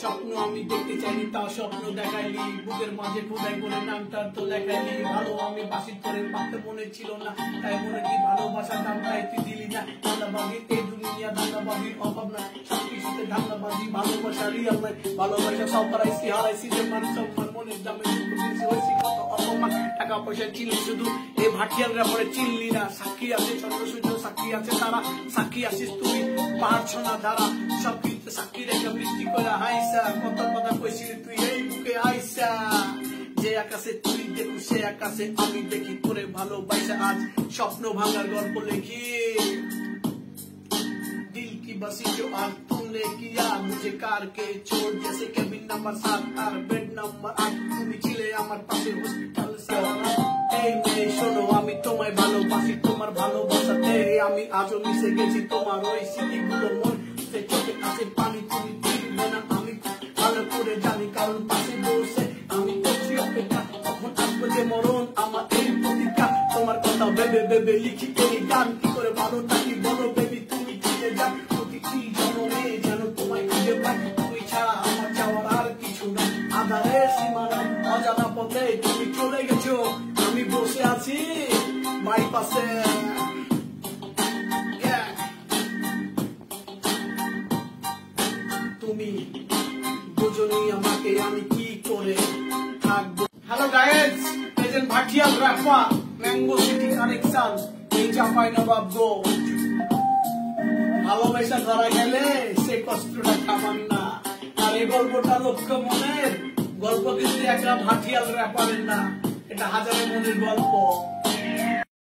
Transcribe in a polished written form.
স্বপ্ন আমি দেখতে চাইনি তাও স্বপ্ন দেখাইলি, বুকের মাঝে খোদাই করে নামটার তো লেখাইলি। ভালো আমি বাসি করে পারতে মনে ছিল না, তাই মনে কি ভালোবাসার নামটাই তুই দিলি না। ধান্দাবাজি এই দুনিয়া ধান্দাবাজির অভাব নাই, সবকিছুতে ধান্দাবাজি ভালোবাসা রিয়াল নাই। ভালোবাসা সব হারাইছি হারাইছি যে মান সম্মান, মনের দামে হয়েছি কত অপমান। টাকা পয়সা চিনলি শুধু এই ভাটিয়ালরা পরে চিনলি না। সাক্ষী আছে চন্দ্র সূর্য, সাক্ষী আছে তারা, সাক্ষী আছিস তুই পাহাড় ছোনা ধারা। সবকিছু সাক্ষী রেখে বৃষ্টি করে হাইসা, কত কথা কইছিলি তুই এই বুকে আইসা। যে আকাশে তুই দেখু সে আকাশে আমি দেখি তোরে ভালোবাসা। আজ স্বপ্ন ভাঙার গল্প লেখি, दिल की बसी जो आज तुमने किया मुझे कार के छोड़, जैसे केबिन नंबर 7 और बेड नंबर 8। তুমি ছিলে আমার পাশে হসপিটাল সারা। এই মেয়ে শোনো আমি তোমায় ভালোবাসি, তোমার ভালোবাসাতে আমি আজও মিশে গেছি। তোমার ওই স্মৃতিগুলো মন চোখে আছে পানি, তুমি ফিরবে না আমি ভালো করে জানি, কারণ পাশে বসে আমি করছি অপেক্ষা। তখন আসবো যে মরণ আমার এই প্রতিজ্ঞা। তোমার কথা ভেবে ভেবে লিখি এই গান, কি করে ভালো থাকি বলো বেবি তুমি ফিরে যাও। প্রতিটি জনমে যেন তোমায় খুঁজে পাই, তুমি ছাড়া আমার চাওয়ার আর কিছু নাই। আধারের সীমানায় অজানা পথে তুমি চলে গেছো, আমি বসে আছি মাই পাশে। তুমি বুঝনি আমাকে আমি কি করে থাকবো। Hello guys, present Bhatiyal rapper mango city connection, এই চাপাই নবাবগঞ্জ। ভালোবাসা ধরা গেলে সে কষ্টটা থামান না। আর এই গল্পটা লক্ষ্য মনের গল্প, কিন্তু একটা ভাটিয়াল র্যাপারের না, এটা হাজারের মনের গল্প।